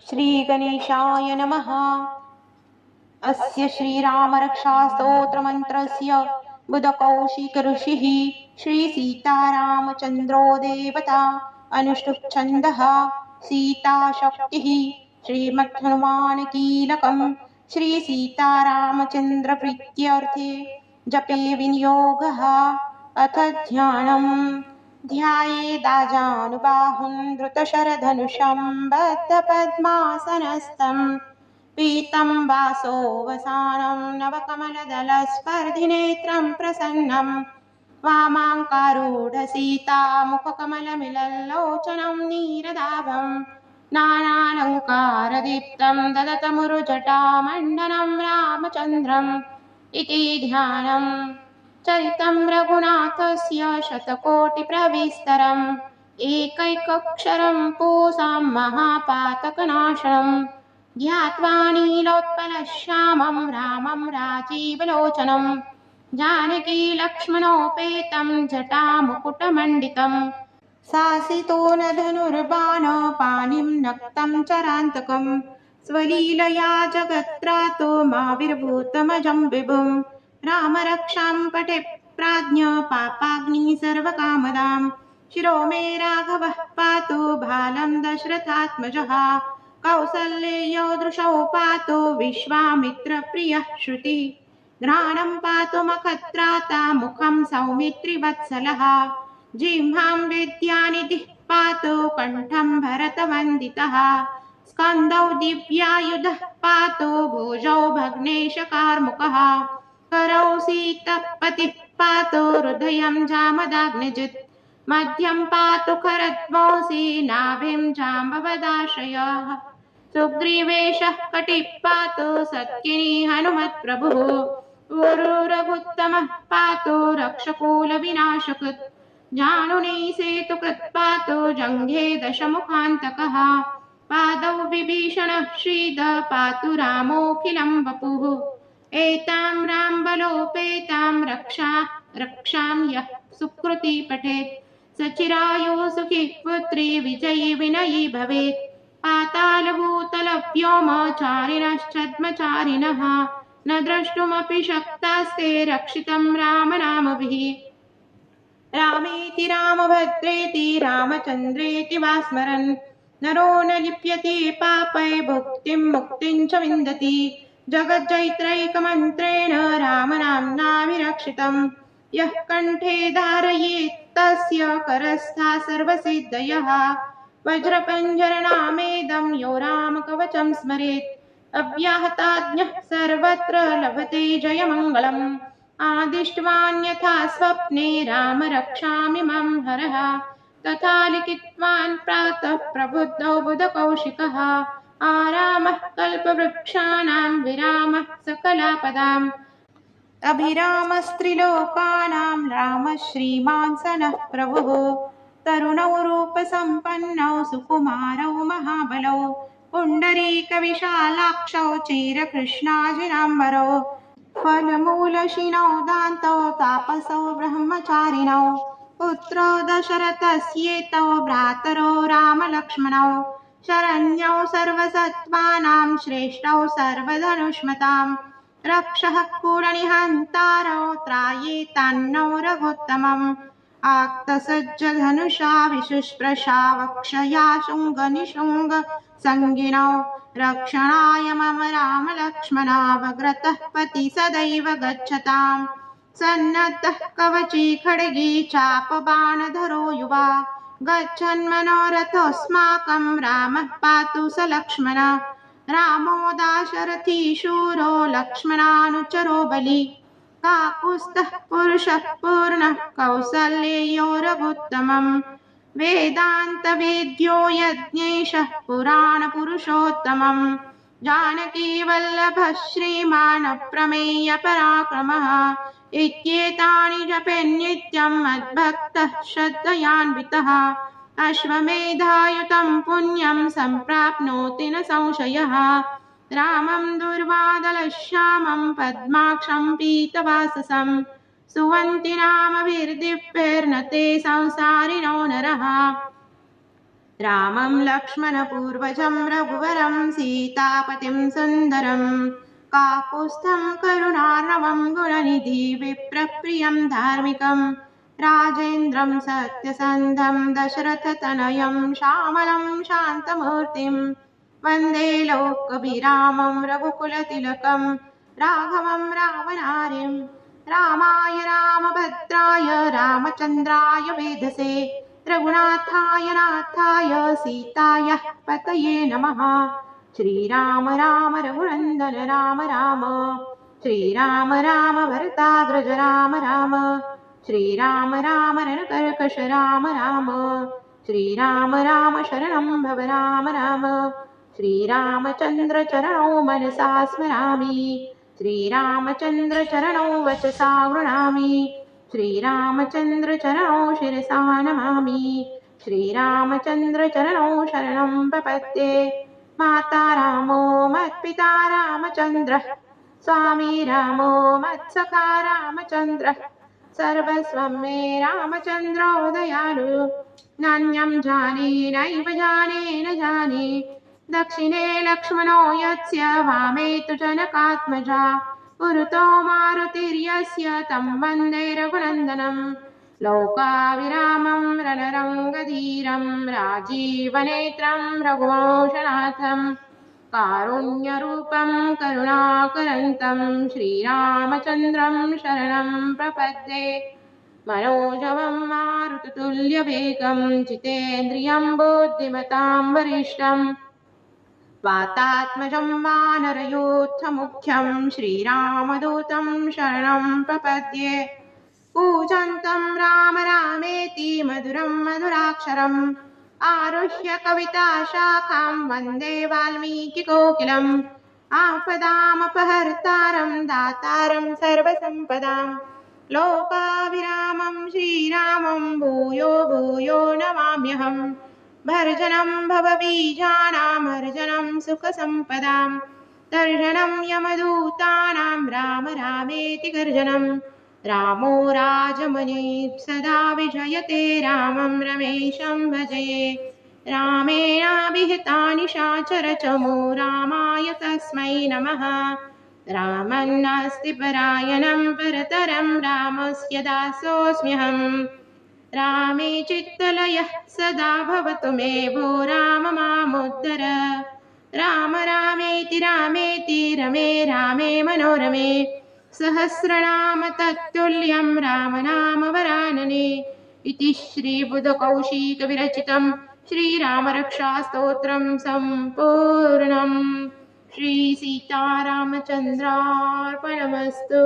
श्रीगणेशाय नमः। अस्य श्रीरामरक्षास्तोत्रमन्त्रस्य बुधकौशिकऋषिः श्रीसीतारामचन्द्रो देवता अनुष्टुप् छन्दः सीताशक्तिः श्रीमद्हनुमानकीलकम् श्रीसीतारामचन्द्रप्रीत्यर्थे जपे विनियोगः। अथ ध्यानम्। ध्यायेदाजानुबाहुं धृतशरधनुषं बद्धपद्मासनस्थम् पीतं वासोऽवसानं नवकमलदलस्पर्धिनेत्रं प्रसन्नं वामाङ्कारूढसीतामुखकमलमिलल्लोचनं नीरदाभं नानालङ्कारदीप्तं ददतमुरुजटामण्डनं रामचन्द्रम् इति ध्यानम्। चरितं रघुनाथस्य शतकोटिप्रविस्तरम् एकैकक्षरं पूसां महापातकनाशनम् ध्यात्वा नीलोत्पलश्यामं रामं राजीवलोचनं जानकी लक्ष्मणोपेतं जटामुकुटमण्डितं सासितो न धनुर्बाणपाणिं नक्तं चरान्तकं स्वलीलया जगत्त्रातो माविर्भूतमजं विभुं रामरक्षां पठे प्राज्ञ पापाग्नि सर्वकामदां शिरो मे राघवः पातु बालं दशरथात्मजः कौसल्येयो दृशौ पातु विश्वामित्रप्रियः श्रुति घ्राणं पातु मखत्राता मुखं सौमित्रिवत्सलः जिह्वां विद्यानिधिः पातु कण्ठं भरतवन्दितः स्कन्दौ दिव्यायुधः पातु भुजौ भग्नेशकार्मुकः करौ सीतपतिः पातु हृदयं जामदाग्निजित् मध्यं पातु खरद्वंसी नाभिं जाम्बवदाश्रयः सुग्रीवेशः कटिः पातु सत्किनी हनुमत्प्रभुः ऊरुरघुत्तमः पातु रक्षकूलविनाशकृत् जानुनी सेतुकृत् पातु जङ्घे दशमुखान्तकः पादौ विभीषणः श्रीद पातु रामोऽखिलं वपुः एतां रामबलोपेतां रक्षां यः सुकृती पठेत् सचिरायुः सुखी पुत्री विजयी विनयी भवेत् पातालभूतलव्योमचारिणश्छद्मचारिणः न द्रष्टुमपि शक्तास्ते रक्षितं रामनामभिः रामेति रामभद्रेति रामचन्द्रेति वा स्मरन् नरो न लिप्यते पापै भुक्तिं मुक्तिं च विन्दति जगज्जैत्रैकमन्त्रेण रामनाम्नाभिरक्षितं यः कण्ठे धारयेत् तस्य करस्था सर्वसिद्धयः वज्रपञ्जरनामेदं यो रामकवचं स्मरेत् अव्याहताज्ञः सर्वत्र लभते जयमङ्गलम् आदिष्ट्वान्यथा स्वप्ने राम रक्षामिमं हरः तथा लिखितवान् प्रातः प्रबुद्धौ बुधकौशिकः आरामः कल्पवृक्षाणां विरामः सकलापदाम् अभिरामस्त्रिलोकानां रामः श्रीमान् सनः प्रभुः तरुणौ रूपसम्पन्नौ सुकुमारौ महाबलौ पुण्डरीकविशालाक्षौ चिरकृष्णाजिनाम्बरौ फलमूलशिनौ दान्तौ तापसौ ब्रह्मचारिणौ पुत्रौ दशरथस्येतौ भ्रातरौ रामलक्ष्मणौ शरण्यौ सर्वसत्त्वानां श्रेष्ठौ सर्वधनुष्मतां रक्षः कुलनिहन्तारौ त्रायेतान्नौ रघुत्तमम् आक्तसज्जधनुषा विशुष्प्रशा वक्षया शुङ्गनिशुङ्ग संगिनौ रक्षणाय मम रामलक्ष्मणावग्रतः पति सदैव गच्छताम् सन्नद्धः कवची खड्गी चापबाणधरो युवा गच्छन्मनोरथोऽस्माकं रामः पातु स लक्ष्मण रामो दाशरथी शूरो लक्ष्मणानुचरो बली काकुत्स्थः पुरुषः पूर्णः कौसल्येयो रघुत्तमम् वेदान्तवेद्यो यज्ञेशः पुराणपुरुषोत्तमम् जानकीवल्लभः श्रीमान् अप्रमेयपराक्रमः इत्येतानि जपेन्नित्यं मद्भक्तः श्रद्धयान्वितः अश्वमेधायुतं पुण्यं सम्प्राप्नोति न संशयः रामं दुर्वादलश्यामं पद्माक्षं पीतवाससं सुवन्ति नामभिर्दिव्यैर्न ते संसारिणो नरः रामं लक्ष्मणपूर्वजं रघुवरं सीतापतिं सुन्दरं काकुत्स्थं करुणार्णवं गुणनिधि विप्रप्रियं धार्मिकं राजेन्द्रं सत्यसन्धं दशरथतनयं श्यामलं शान्तमूर्तिं वन्दे लोकभिरामं रघुकुलतिलकं राघवं रामनारिं रामाय रामभद्राय रामचन्द्राय वेधसे रघुनाथाय नाथाय सीताय पतये नमः। श्रीराम राम रघुनन्दन राम राम श्रीराम राम भरताग्रज राम राम श्रीराम राम रणकर्कश राम राम श्रीराम राम शरणं भव राम राम श्रीरामचन्द्र चरणौ मनसा स्मरामि श्रीरामचन्द्र चरणौ वचसा गृह्णामि श्रीरामचन्द्र चरणौ शिरसा नमामि श्रीरामचन्द्र चरणौ शरणं प्रपद्ये माता रामो मत्पिता रामचन्द्रः स्वामी रामो मत्सखा रामचन्द्रः सर्वस्वं मे रामचन्द्रो दयालु नान्यं जाने नैव जाने न जाने दक्षिणे लक्ष्मणो यस्य वामे तु जनकात्मजा पुरतो मारुतिर्यस्य तं वन्दे रघुनन्दनं लोकाविरामं रणरङ्गधीरं राजीवनेत्रं रघुवंशनाथं कारुण्यरूपं करुणाकरन्तं श्रीरामचन्द्रं शरणं प्रपद्ये मनोजवं मारुततुल्यवेगं जितेन्द्रियं बुद्धिमतां वरिष्ठं वातात्मजं वानरयूथमुख्यं श्रीरामदूतं शरणं प्रपद्ये कूजन्तं राम रामेति मधुरं मधुराक्षरम् आरुह्य कविताशाखां वन्दे वाल्मीकिकोकिलम् आपदामपहर्तारं दातारं सर्वसम्पदां लोकाभिरामं श्रीरामं भूयो भूयो नमाम्यहम् भर्जनं भवबीजानां हर्जनं सुखसम्पदां तर्जनं यमदूतानां राम रामेति गर्जनं रामो राजमणिः सदा विजयते रामं रमेशं भजये रामेणाभिहितानि शाचरचमो रामाय तस्मै नमः रामं नास्ति परायणं परतरं रामस्य दासोऽस्म्यहम् रामे चित्तलयः सदा भवतु मे भो राम मामुद्धर राम रामेति रमे रामे मनोरमे सहस्रनाम तत्तुल्यं रामनामवरानने इति श्रीबुधकौशिकविरचितं श्रीरामरक्षास्तोत्रं सम्पूर्णम्। श्रीसीतारामचन्द्रार्पणमस्तु।